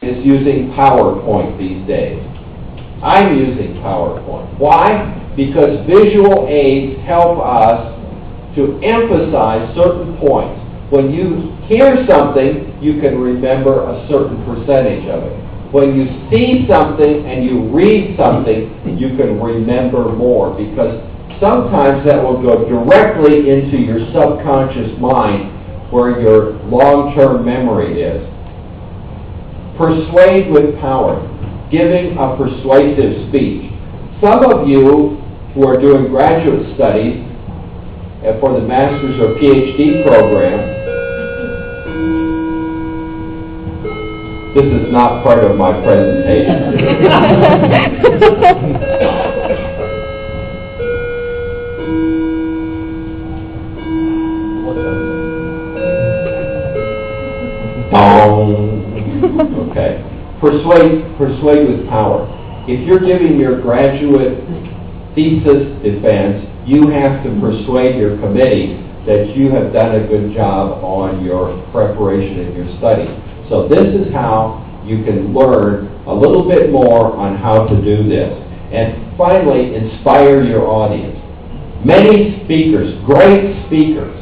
is using PowerPoint these days. I'm using PowerPoint. Why? Because visual aids help us to emphasize certain points. When you hear something, you can remember a certain percentage of it. When you see something and you read something, you can remember more, because sometimes that will go directly into your subconscious mind where your long-term memory is. Persuade with power, giving a persuasive speech. Some of you who are doing graduate studies for the master's or PhD program, this is not part of my presentation. Okay. Persuade with power. If you're giving your graduate thesis defense, you have to persuade your committee that you have done a good job on your preparation and your study. So this is how you can learn a little bit more on how to do this. And finally, inspire your audience. Many speakers, great speakers,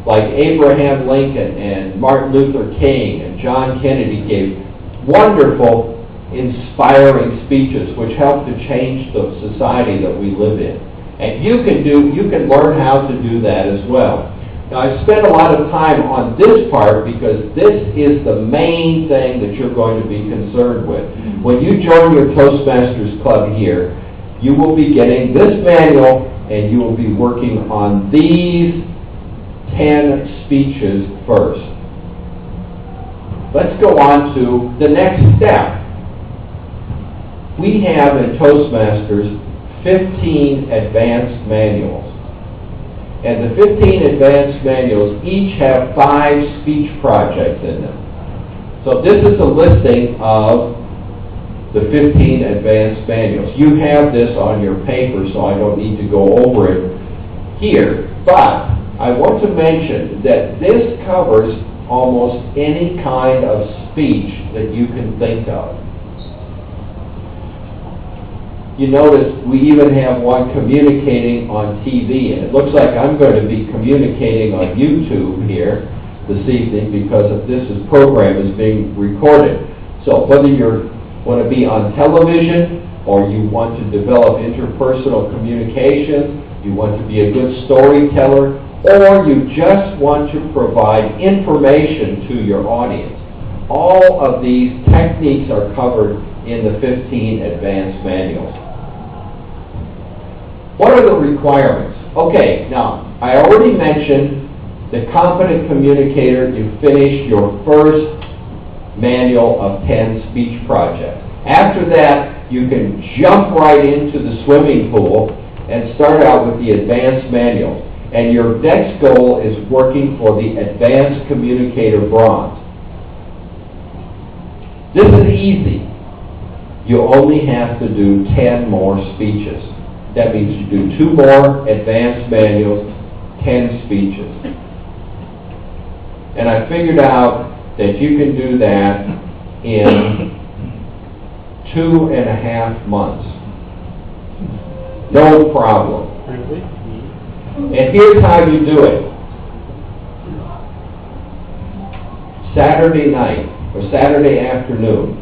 like Abraham Lincoln and Martin Luther King and John Kennedy, gave wonderful, inspiring speeches which help to change the society that we live in. And you can learn how to do that as well. Now, I've spent a lot of time on this part because this is the main thing that you're going to be concerned with. When you join your Toastmasters Club here, you will be getting this manual and you will be working on these 10 speeches first. Let's go on to the next step. We have in Toastmasters 15 advanced manuals. And the 15 advanced manuals each have 5 speech projects in them. So this is a listing of the 15 advanced manuals. You have this on your paper, so I don't need to go over it here. But I want to mention that this covers almost any kind of speech that you can think of. You notice we even have one communicating on TV, and it looks like I'm going to be communicating on YouTube here this evening because this program is being recorded. So whether you want to be on television or you want to develop interpersonal communication, you want to be a good storyteller, or you just want to provide information to your audience, all of these techniques are covered in the 15 advanced manuals. What are the requirements? Okay, now, I already mentioned the competent communicator. You finished your first manual of 10 speech projects. After that, you can jump right into the swimming pool and start out with the advanced manual. And your next goal is working for the advanced communicator bronze. This is easy. You only have to do 10 more speeches. That means you do 2 more advanced manuals, 10 speeches. And I figured out that you can do that in 2.5 months. No problem. And here's how you do it. Saturday night or Saturday afternoon,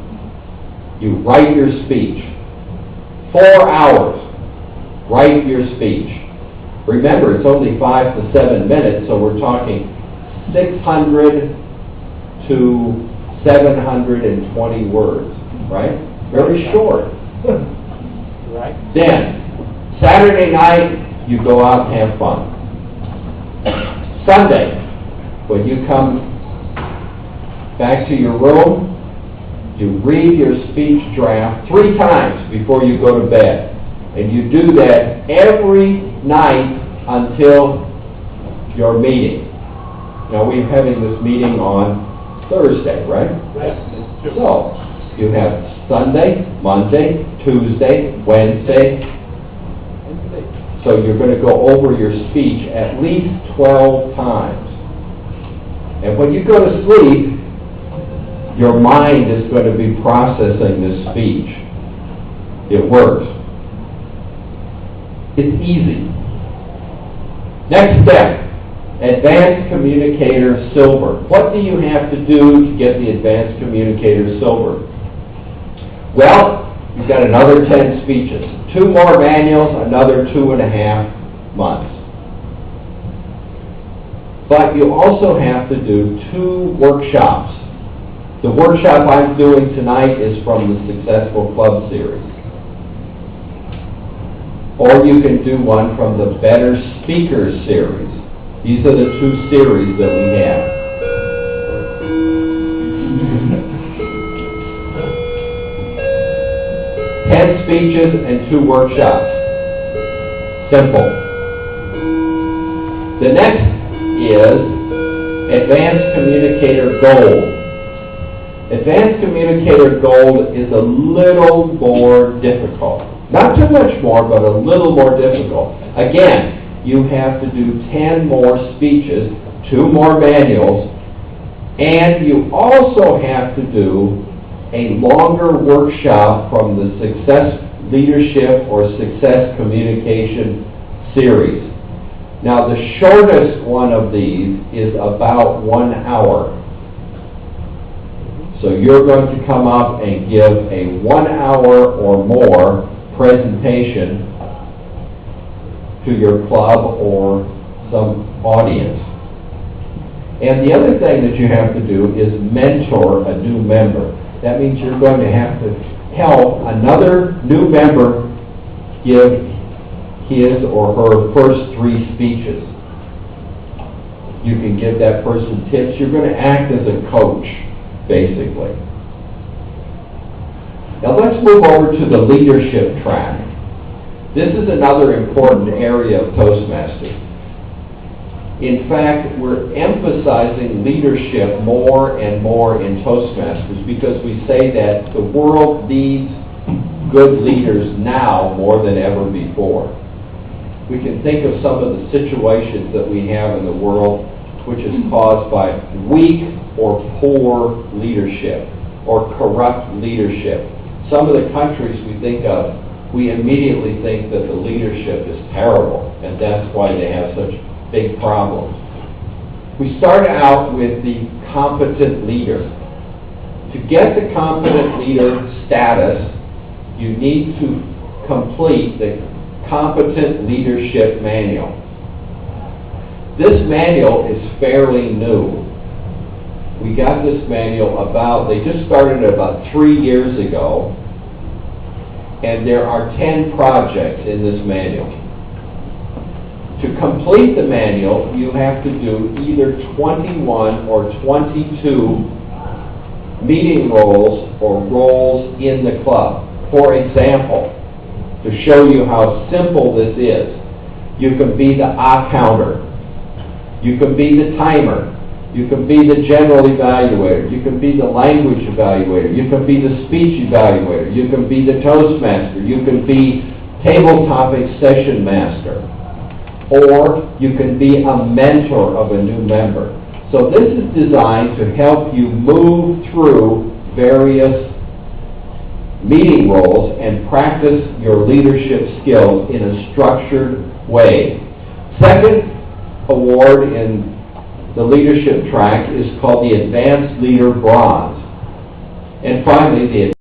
you write your speech. 4 hours. Write your speech. Remember, it's only 5 to 7 minutes, so we're talking 600 to 720 words, right? Very short. Right. Then, Saturday night, you go out and have fun. Sunday, when you come back to your room, you read your speech draft 3 times before you go to bed. And you do that every night until your meeting. Now we're having this meeting on Thursday, right? Right. So you have Sunday, Monday, Tuesday, Wednesday. So you're going to go over your speech at least 12 times. And when you go to sleep, your mind is going to be processing this speech. It works. It's easy. Next step, Advanced Communicator Silver. What do you have to do to get the Advanced Communicator Silver? Well, you've got another 10 speeches. 2 more manuals, another 2.5 months. But you also have to do 2 workshops. The workshop I'm doing tonight is from the Successful Club series. Or you can do one from the Better Speakers series. These are the 2 series that we have. Ten speeches and 2 workshops. Simple. The next is Advanced Communicator Gold. Advanced Communicator Gold is a little more difficult. Not too much more, but a little more difficult. Again, you have to do 10 more speeches, 2 more manuals, and you also have to do a longer workshop from the Success Leadership or Success Communication series. Now, the shortest one of these is about 1 hour. So you're going to come up and give a 1 hour or more presentation to your club or some audience. And the other thing that you have to do is mentor a new member. That means you're going to have to help another new member give his or her first 3 speeches. You can give that person tips. You're going to act as a coach, basically. Now let's move over to the leadership track. This is another important area of Toastmasters. In fact, we're emphasizing leadership more and more in Toastmasters because we say that the world needs good leaders now more than ever before. We can think of some of the situations that we have in the world which is caused by weak or poor leadership or corrupt leadership. Some of the countries we think of, we immediately think that the leadership is terrible, and that's why they have such big problems. We start out with the competent leader. To get the competent leader status, you need to complete the Competent Leadership Manual. This manual is fairly new. We got this manual they just started it about 3 years ago, and there are 10 projects in this manual. To complete the manual, you have to do either 21 or 22 meeting roles or roles in the club. For example, to show you how simple this is, you can be the counter, you can be the timer, you can be the general evaluator, you can be the language evaluator, you can be the speech evaluator, you can be the Toastmaster, you can be table topic session master, or you can be a mentor of a new member. So this is designed to help you move through various meeting roles and practice your leadership skills in a structured way. Second award in the leadership track is called the Advanced Leader Bronze. And finally, the